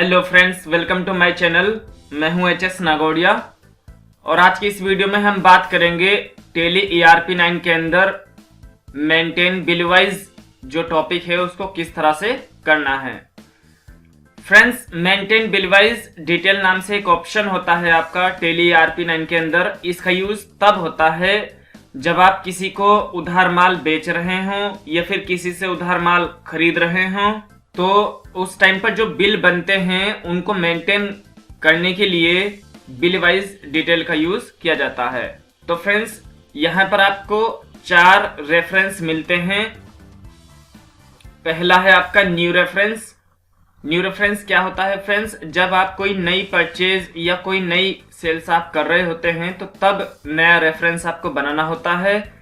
Hello friends, welcome to my channel. मैं हूं HS. नागौड़िया और आज की इस वीडियो में हम बात करेंगे टेली ERP9 के अंदर मेंटेन बिलवाइज जो टॉपिक है उसको किस तरह से करना है। फ्रेंड्स, मेंटेन बिलवाइज डिटेल नाम से एक ऑप्शन होता है आपका टेली ERP9 के अंदर। इसका यूज तब होता है जब आप किसी को उधार माल बेच रहे हों या फिर किसी से उधार माल खरीद रहे हों, तो उस टाइम पर जो बिल बनते हैं उनको मेंटेन करने के लिए बिल वाइज डिटेल का यूज किया जाता है। तो फ्रेंड्स, यहाँ पर आपको 4 रेफरेंस मिलते हैं। पहला है आपका न्यू रेफरेंस। न्यू रेफरेंस क्या होता है फ्रेंड्स? जब आप कोई नई परचेज या कोई नई सेल्स आप कर रहे होते हैं तो तब नया रेफरेंस आपको बनाना होता है,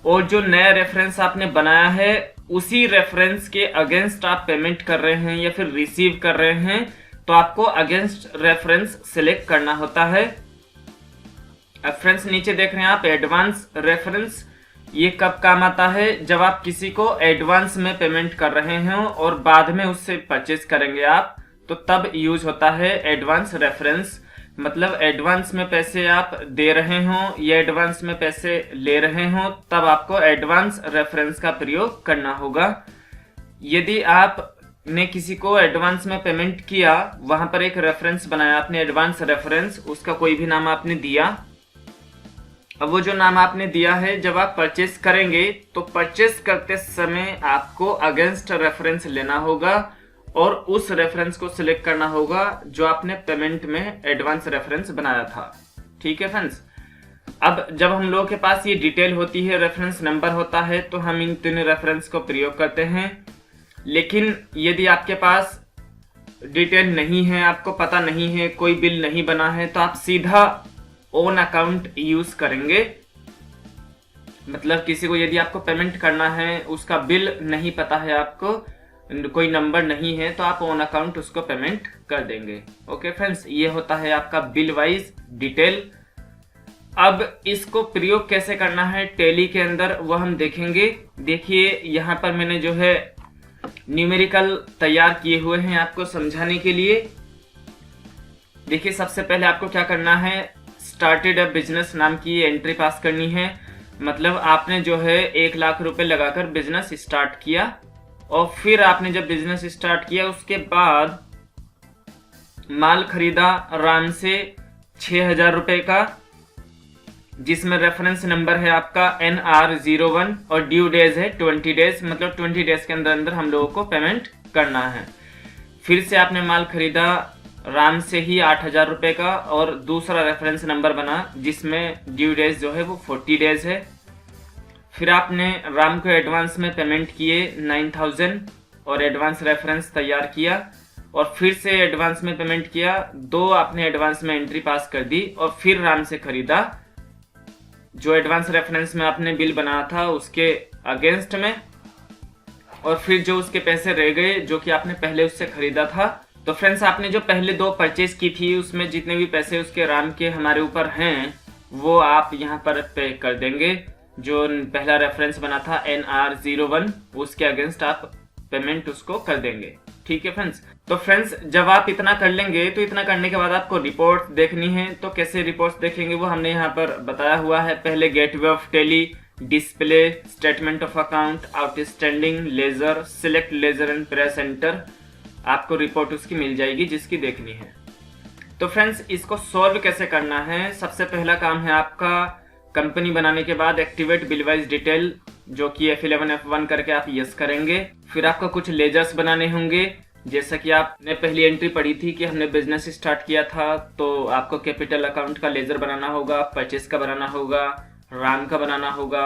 और जो नया रेफरेंस आपने बनाया है उसी रेफरेंस के अगेंस्ट आप पेमेंट कर रहे हैं या फिर रिसीव कर रहे हैं, तो आपको अगेंस्ट रेफरेंस सिलेक्ट करना होता है। अब फ्रेंड्स, नीचे देख रहे हैं आप एडवांस रेफरेंस। ये कब काम आता है? जब आप किसी को एडवांस में पेमेंट कर रहे हो और बाद में उससे परचेज करेंगे आप, तो तब यूज होता है एडवांस रेफरेंस। मतलब एडवांस में पैसे आप दे रहे हो या एडवांस में पैसे ले रहे हो, तब आपको एडवांस रेफरेंस का प्रयोग करना होगा। यदि आपने किसी को एडवांस में पेमेंट किया, वहां पर एक रेफरेंस बनाया आपने एडवांस रेफरेंस, उसका कोई भी नाम आपने दिया। अब वो जो नाम आपने दिया है, जब आप परचेस करेंगे तो परचेस करते समय आपको अगेंस्ट रेफरेंस लेना होगा और उस रेफरेंस को सिलेक्ट करना होगा जो आपने पेमेंट में एडवांस रेफरेंस बनाया था। ठीक है फ्रेंड्स, अब जब हम लोगों के पास ये डिटेल होती है, रेफरेंस नंबर होता है, तो हम इन 3 रेफरेंस को प्रयोग करते हैं। लेकिन यदि आपके पास डिटेल नहीं है, आपको पता नहीं है, कोई बिल नहीं बना है, तो आप सीधा ओन अकाउंट यूज करेंगे। मतलब किसी को यदि आपको पेमेंट करना है, उसका बिल नहीं पता है, आपको कोई नंबर नहीं है, तो आप ऑन अकाउंट उसको पेमेंट कर देंगे। ओके फ्रेंड्स, ये होता है आपका बिल वाइज डिटेल। अब इसको प्रयोग कैसे करना है टेली के अंदर, वो हम देखेंगे। देखिए, यहाँ पर मैंने जो है न्यूमेरिकल तैयार किए हुए हैं आपको समझाने के लिए। देखिए, सबसे पहले आपको क्या करना है, स्टार्टेड अ बिजनेस नाम की एंट्री पास करनी है। मतलब आपने जो है 1 लाख रुपए लगाकर बिजनेस स्टार्ट किया, और फिर आपने जब बिजनेस स्टार्ट किया उसके बाद माल खरीदा राम से 6,000 रुपए का, जिसमें रेफरेंस नंबर है आपका NR01 और ड्यू डेज है 20 डेज। मतलब 20 डेज के अंदर अंदर हम लोगों को पेमेंट करना है। फिर से आपने माल खरीदा राम से ही 8,000 रुपए का, और दूसरा रेफरेंस नंबर बना जिसमें ड्यू डेज जो है वो 40 डेज है। फिर आपने राम को एडवांस में पेमेंट किए 9,000 और एडवांस रेफरेंस तैयार किया, और फिर से एडवांस में पेमेंट किया, 2 आपने एडवांस में एंट्री पास कर दी, और फिर राम से खरीदा जो एडवांस रेफरेंस में आपने बिल बनाया था उसके अगेंस्ट में, और फिर जो उसके पैसे रह गए जो कि आपने पहले उससे खरीदा था। तो फ्रेंड्स, आपने जो पहले 2 परचेज की थी उसमें जितने भी पैसे उसके राम के हमारे ऊपर हैं वो आप यहाँ पर पे कर देंगे। जो पहला रेफरेंस बना था NR01, उसके अगेंस्ट आप पेमेंट उसको कर देंगे। ठीक है फ्रेंड्स। तो फ्रेंड्स, जब आप इतना कर लेंगे तो इतना करने के बाद आपको रिपोर्ट देखनी है। तो कैसे रिपोर्ट्स देखेंगे वो हमने यहाँ पर बताया हुआ है। पहले gateway of Tally, display, statement of account, outstanding, ledger, select ledger and press enter, आपको रिपोर्ट उसकी मिल जाएगी जिसकी देखनी है। तो फ्रेंड्स, इसको सॉल्व कैसे करना है? सबसे पहला काम है आपका कंपनी बनाने के बाद एक्टिवेट बिलवाइज डिटेल, जो कि F11 F1 करके आप यस करेंगे। फिर आपको कुछ लेजर्स बनाने होंगे। जैसा कि आपने पहली एंट्री पढ़ी थी कि हमने बिजनेस स्टार्ट किया था, तो आपको कैपिटल अकाउंट का लेजर बनाना होगा, परचेस का बनाना होगा, राम का बनाना होगा,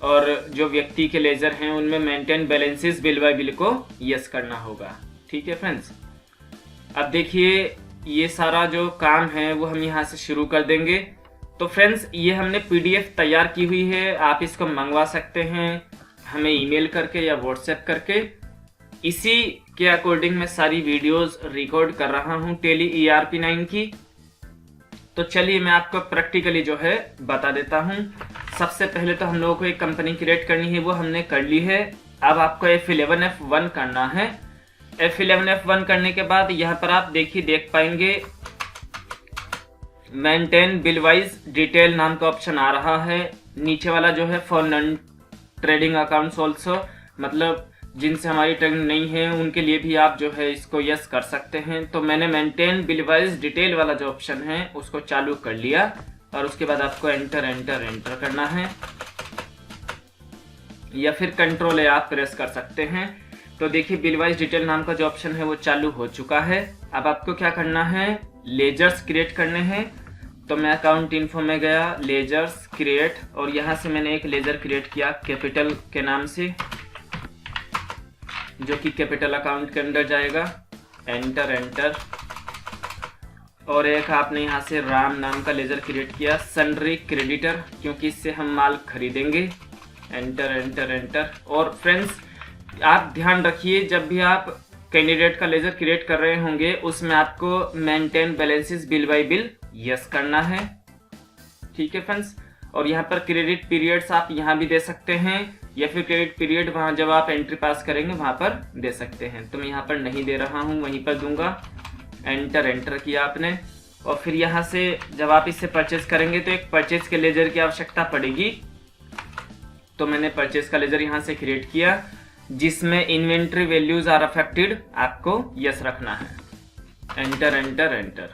और जो व्यक्ति के लेजर हैं उनमें maintain balances bill bye bill को यस करना होगा। ठीक है फ्रेंड्स। अब देखिए, ये सारा जो काम है वो हम यहाँ से शुरू कर देंगे। तो फ्रेंड्स, ये हमने PDF तैयार की हुई है, आप इसको मंगवा सकते हैं हमें ईमेल करके या व्हाट्सएप करके। इसी के अकॉर्डिंग मैं सारी वीडियोस रिकॉर्ड कर रहा हूँ टेली ERP9 की। तो चलिए मैं आपको प्रैक्टिकली जो है बता देता हूँ। सबसे पहले तो हम लोगों को एक कंपनी क्रिएट करनी है, वो हमने कर ली है। अब आपको F11 F1 करना है। F11 F1 करने के बाद यहाँ पर आप देख पाएंगे मेंटेन बिल वाइज डिटेल नाम का ऑप्शन आ रहा है। नीचे वाला जो है for non trading accounts also, मतलब जिनसे हमारी ट्रेडिंग नहीं है उनके लिए भी आप जो है इसको यस कर सकते हैं। तो मैंने मेंटेन बिल वाइज डिटेल वाला जो ऑप्शन है उसको चालू कर लिया और उसके बाद आपको एंटर एंटर एंटर करना है या फिर कंट्रोल ए आप प्रेस कर सकते हैं। तो देखिए बिल वाइज डिटेल नाम का जो ऑप्शन है वो चालू हो चुका है। अब आपको क्या करना है, लेजर्स क्रिएट करने हैं। तो मैं अकाउंट इन्फो में गया, लेजर्स क्रिएट, और यहाँ से मैंने एक लेजर क्रिएट किया कैपिटल के नाम से, जो कि कैपिटल अकाउंट के अंदर जाएगा। Enter enter. और एक आपने यहाँ से राम नाम का लेजर क्रिएट किया, सन्ड्री क्रेडिटर, क्योंकि इससे हम माल खरीदेंगे। Enter enter enter. और फ्रेंड्स आप ध्यान रखिए, जब भी आप कैंडिडेट का लेजर क्रिएट कर रहे होंगे उसमें आपको maintain balances bill bye bill yes करना है। ठीक है फ्रेंड्स। और यहाँ पर क्रेडिट पीरियड्स आप यहाँ भी दे सकते हैं या फिर क्रेडिट पीरियड वहाँ जब आप एंट्री पास करेंगे वहाँ पर दे सकते हैं। तो मैं यहाँ पर नहीं दे रहा हूँ, वहीं पर दूंगा। एंटर एंटर किया आपने। और फिर यहाँ से जब आप इससे परचेज करेंगे तो एक परचेज के लेजर की आवश्यकता पड़ेगी। तो मैंने परचेज का लेजर यहाँ से क्रिएट किया जिसमें इन्वेंट्री वैल्यूज आर अफेक्टेड, आपको यस रखना है। Enter enter enter.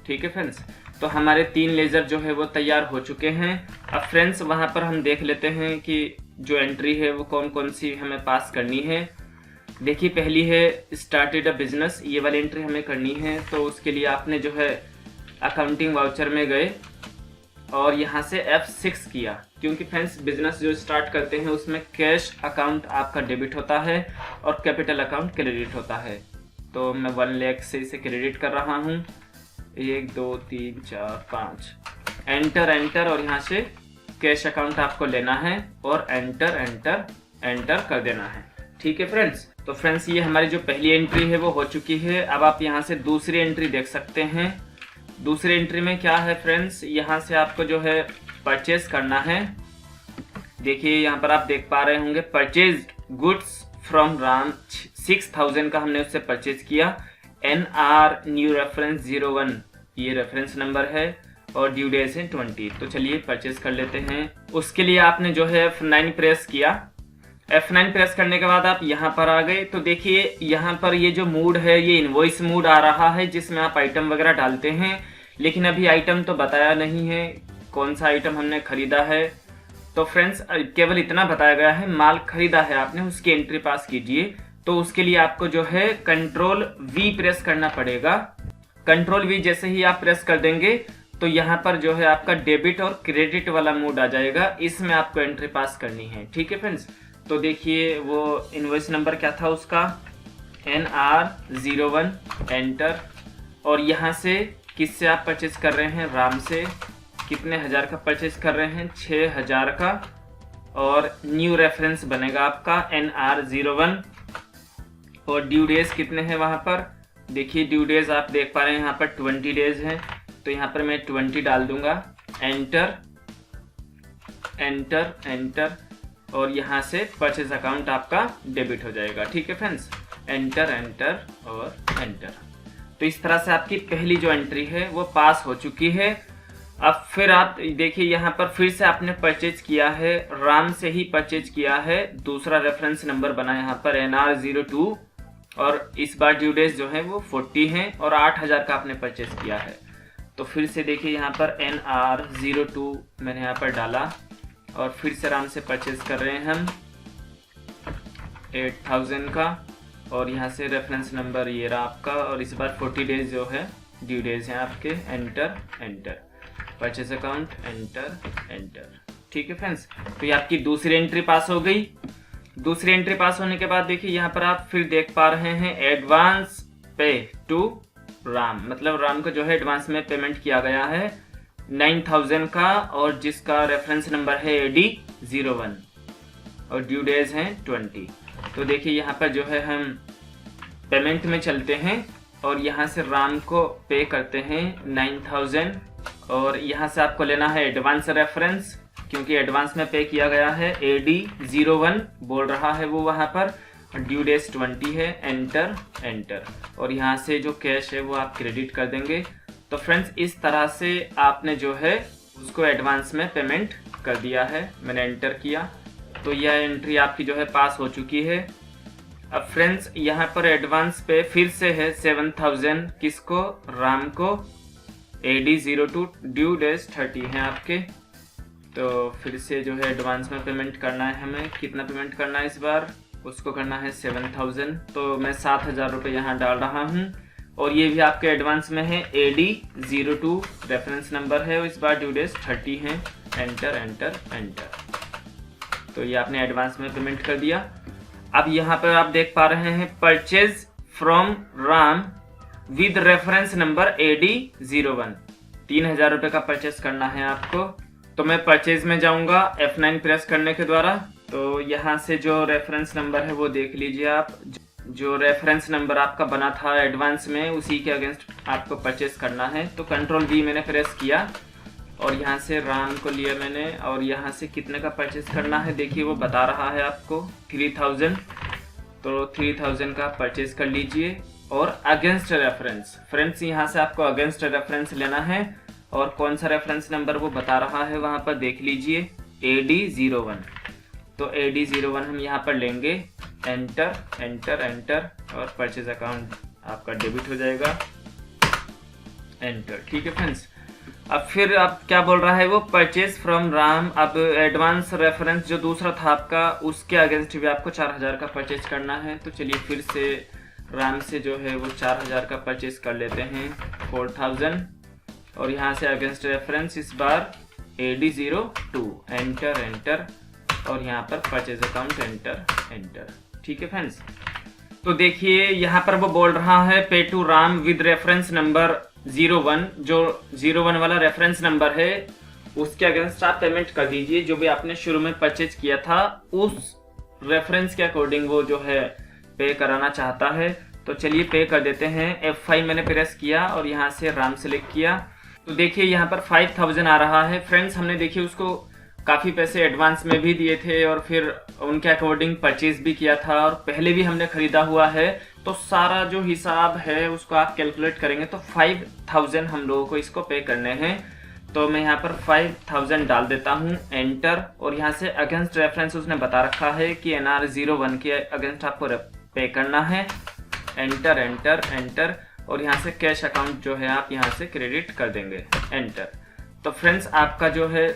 ठीक है फ्रेंड्स। तो हमारे 3 लेजर जो है वो तैयार हो चुके हैं। अब फ्रेंड्स वहाँ पर हम देख लेते हैं कि जो एंट्री है वो कौन कौन सी हमें पास करनी है। देखिए पहली है स्टार्टेड अ बिजनेस, ये वाली एंट्री हमें करनी है। तो उसके लिए आपने जो है अकाउंटिंग वाउचर में गए और यहाँ से F6 किया, क्योंकि फ्रेंड्स बिजनेस जो स्टार्ट करते हैं उसमें कैश अकाउंट आपका डेबिट होता है और कैपिटल अकाउंट क्रेडिट होता है। तो मैं 1 लाख से इसे क्रेडिट कर रहा हूँ। 1 2 3 4 5 एंटर एंटर। और यहाँ से कैश अकाउंट आपको लेना है और एंटर एंटर एंटर कर देना है। ठीक है फ्रेंड्स। तो फ्रेंड्स ये हमारी जो पहली एंट्री है वो हो चुकी है। अब आप यहाँ से दूसरी एंट्री देख सकते हैं। दूसरी एंट्री में क्या है फ्रेंड्स, यहाँ से आपको जो है परचेज करना है। देखिए यहाँ पर आप देख पा रहे होंगे परचेज गुड्स फ्रॉम राम 6000 का हमने उससे परचेज किया। NR न्यू रेफरेंस 01 ये रेफरेंस नंबर है और ड्यू डेज है 20। तो चलिए परचेज कर लेते हैं। उसके लिए आपने जो है F9 प्रेस किया। F9 प्रेस करने के बाद आप यहाँ पर आ गए। तो देखिए यहाँ पर ये जो मूड है ये इनवॉइस मूड आ रहा है जिसमें आप आइटम वगैरह डालते हैं, लेकिन अभी आइटम तो बताया नहीं है कौन सा आइटम हमने खरीदा है। तो फ्रेंड्स केवल इतना बताया गया है माल खरीदा है आपने, उसकी एंट्री पास कीजिए। तो उसके लिए आपको जो है कंट्रोल V प्रेस करना पड़ेगा। कंट्रोल V जैसे ही आप प्रेस कर देंगे तो यहाँ पर जो है आपका डेबिट और क्रेडिट वाला मूड आ जाएगा, इसमें आपको एंट्री पास करनी है। ठीक है फ्रेंड्स। तो देखिए वो इनवॉइस नंबर क्या था उसका, NR01 एंटर। और यहाँ से किससे आप परचेज कर रहे हैं, राम से। कितने हजार का परचेज कर रहे हैं, 6000 का। और न्यू रेफरेंस बनेगा आपका NR01। और ड्यू डेज कितने हैं वहाँ पर, देखिए ड्यू डेज आप देख पा रहे हैं यहाँ पर 20 डेज हैं। तो यहाँ पर मैं 20 डाल दूंगा। Enter enter enter. और यहाँ से परचेज अकाउंट आपका डेबिट हो जाएगा। ठीक है फ्रेंड्स। एंटर एंटर और एंटर। तो इस तरह से आपकी पहली जो एंट्री है वो पास हो चुकी है। अब फिर आप देखिए यहाँ पर फिर से आपने परचेज किया है, राम से ही परचेज किया है। दूसरा रेफरेंस नंबर बना यहाँ पर NR02 और इस बार ड्यू डेज जो है वो 40 है और 8000 का आपने परचेज किया है। तो फिर से देखिए यहाँ पर NR02 मैंने यहाँ पर डाला और फिर से राम से परचेज कर रहे हैं हम 8000 का। और यहाँ से रेफरेंस नंबर ये रहा आपका और इस बार 40 डेज जो है ड्यू डेज हैं आपके। Enter enter. Purchase account enter enter. ठीक है फ्रेंड्स। तो ये आपकी दूसरी एंट्री पास हो गई। दूसरी एंट्री पास होने के बाद देखिए यहाँ पर आप फिर देख पा रहे हैं एडवांस पे टू राम, मतलब राम को जो है एडवांस में पेमेंट किया गया है 9000 का और जिसका रेफरेंस नंबर है AD01 और ड्यू डेज हैं 20। तो देखिए यहाँ पर जो है हम पेमेंट में चलते हैं और यहाँ से राम को पे करते हैं 9000 और यहाँ से आपको लेना है एडवांस रेफरेंस, क्योंकि एडवांस में पे किया गया है AD01 बोल रहा है वो वहाँ पर। ड्यू डेट 20 है, एंटर एंटर, और यहाँ से जो कैश है वो आप क्रेडिट कर देंगे। तो फ्रेंड्स इस तरह से आपने जो है उसको एडवांस में पेमेंट कर दिया है। मैंने एंटर किया तो यह एंट्री आपकी जो है पास हो चुकी है। अब फ्रेंड्स यहाँ पर एडवांस पे फिर से है 7000, किसको, राम को, AD02, ड्यू डेट 30 है आपके। तो फिर से जो है एडवांस में पेमेंट करना है हमें। कितना पेमेंट करना है इस बार, उसको करना है 7000। तो मैं 7000 रुपये यहाँ डाल रहा हूँ, और ये भी आपके एडवांस में है। AD02 रेफरेंस नंबर है, और इस बार ड्यू डेट 30 है, एंटर एंटर एंटर। तो ये आपने एडवांस में पेमेंट कर दिया। अब यहाँ पर आप देख पा रहे हैं purchase from Ram with reference number AD01, 3000 रुपये का परचेज करना है आपको। तो मैं परचेज में जाऊंगा F9 प्रेस करने के द्वारा। तो यहाँ से जो रेफरेंस नंबर है वो देख लीजिए आप, जो रेफरेंस नंबर आपका बना था एडवांस में उसी के अगेंस्ट आपको परचेज करना है। तो Ctrl V मैंने प्रेस किया और यहाँ से राम को लिया मैंने, और यहाँ से कितने का परचेज करना है देखिए वो बता रहा है आपको 3000। तो 3000 का परचेज कर लीजिए। और अगेंस्ट रेफरेंस, फ्रेंड्स यहाँ से आपको अगेंस्ट रेफरेंस लेना है, और कौन सा रेफरेंस नंबर वो बता रहा है वहाँ पर देख लीजिए, AD01। तो AD01 हम यहाँ पर लेंगे, एंटर एंटर एंटर, और परचेज अकाउंट आपका डेबिट हो जाएगा, एंटर। ठीक है फ्रेंड्स। अब फिर आप क्या बोल रहा है वो, परचेज फ्रॉम राम। अब एडवांस रेफरेंस जो दूसरा था आपका उसके अगेंस्ट भी आपको 4000 का परचेज करना है। तो चलिए फिर से राम से जो है वो 4000 का परचेज कर लेते हैं, 4000, और यहाँ से अगेंस्ट रेफरेंस इस बार AD02, एंटर एंटर, और यहाँ पर परचेज अकाउंट एंटर एंटर। ठीक है फ्रेंड्स। तो देखिए यहाँ पर वो बोल रहा है pay to Ram with reference number 01, जो 01 वाला रेफरेंस नंबर है उसके अगेंस्ट आप पेमेंट कर दीजिए। जो भी आपने शुरू में परचेज किया था उस रेफरेंस के अकॉर्डिंग वो जो है पे कराना चाहता है। तो चलिए पे कर देते हैं। F5 मैंने प्रेस किया और यहाँ से राम सेलेक्ट किया। तो देखिए यहाँ पर 5000 आ रहा है। फ्रेंड्स हमने देखिए उसको काफ़ी पैसे एडवांस में भी दिए थे और फिर उनके अकॉर्डिंग परचेज भी किया था, और पहले भी हमने खरीदा हुआ है। तो सारा जो हिसाब है उसको आप कैलकुलेट करेंगे तो 5000 हम लोगों को इसको पे करने हैं। तो मैं यहाँ पर 5000 डाल देता हूँ, एंटर, और यहाँ से अगेंस्ट रेफरेंस उसने बता रखा है कि NR01 के अगेंस्ट आपको पे करना है, एंटर एंटर एंटर, और यहाँ से कैश अकाउंट जो है आप यहाँ से क्रेडिट कर देंगे, एंटर। तो फ्रेंड्स आपका जो है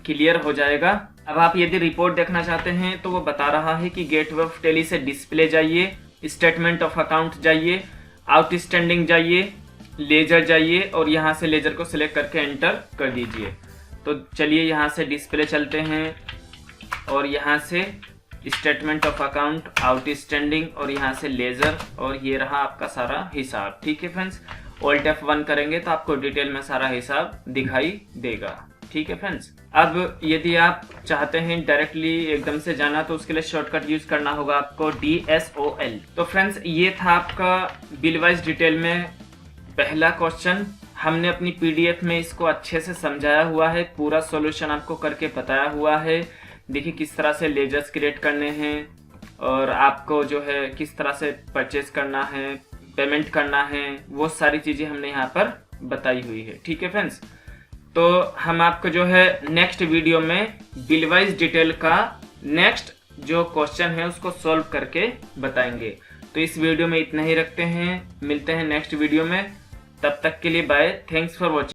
क्लियर हो जाएगा। अब आप यदि रिपोर्ट देखना चाहते हैं तो वो बता रहा है कि गेटवे ऑफ टेली से डिस्प्ले जाइए, स्टेटमेंट ऑफ अकाउंट जाइए, आउटस्टैंडिंग जाइए, लेजर जाइए, और यहाँ से लेजर को सिलेक्ट करके एंटर कर दीजिए। तो चलिए यहाँ से डिस्प्ले चलते हैं, और यहाँ से स्टेटमेंट ऑफ अकाउंट, आउटस्टैंडिंग, और यहाँ से लेजर, और ये रहा आपका सारा हिसाब। ठीक है फ्रेंड्स। Alt F1 करेंगे तो आपको डिटेल में सारा हिसाब दिखाई देगा। ठीक है फ्रेंड्स। अब यदि आप चाहते हैं डायरेक्टली एकदम से जाना तो उसके लिए शॉर्टकट यूज करना होगा आपको DSOL। तो फ्रेंड्स ये था आपका बिल वाइज डिटेल में पहला क्वेश्चन। हमने अपनी PDF में इसको अच्छे से समझाया हुआ है, पूरा सॉल्यूशन आपको करके बताया हुआ है। देखिए किस तरह से लेजर्स क्रिएट करने हैं, और आपको जो है किस तरह से परचेज करना है, पेमेंट करना है, वो सारी चीज़ें हमने यहाँ पर बताई हुई है। ठीक है फ्रेंड्स। तो हम आपको जो है नेक्स्ट वीडियो में बिल वाइज डिटेल का नेक्स्ट जो क्वेश्चन है उसको सॉल्व करके बताएंगे। तो इस वीडियो में इतना ही रखते हैं, मिलते हैं नेक्स्ट वीडियो में। तब तक के लिए बाय, थैंक्स फॉर वॉचिंग।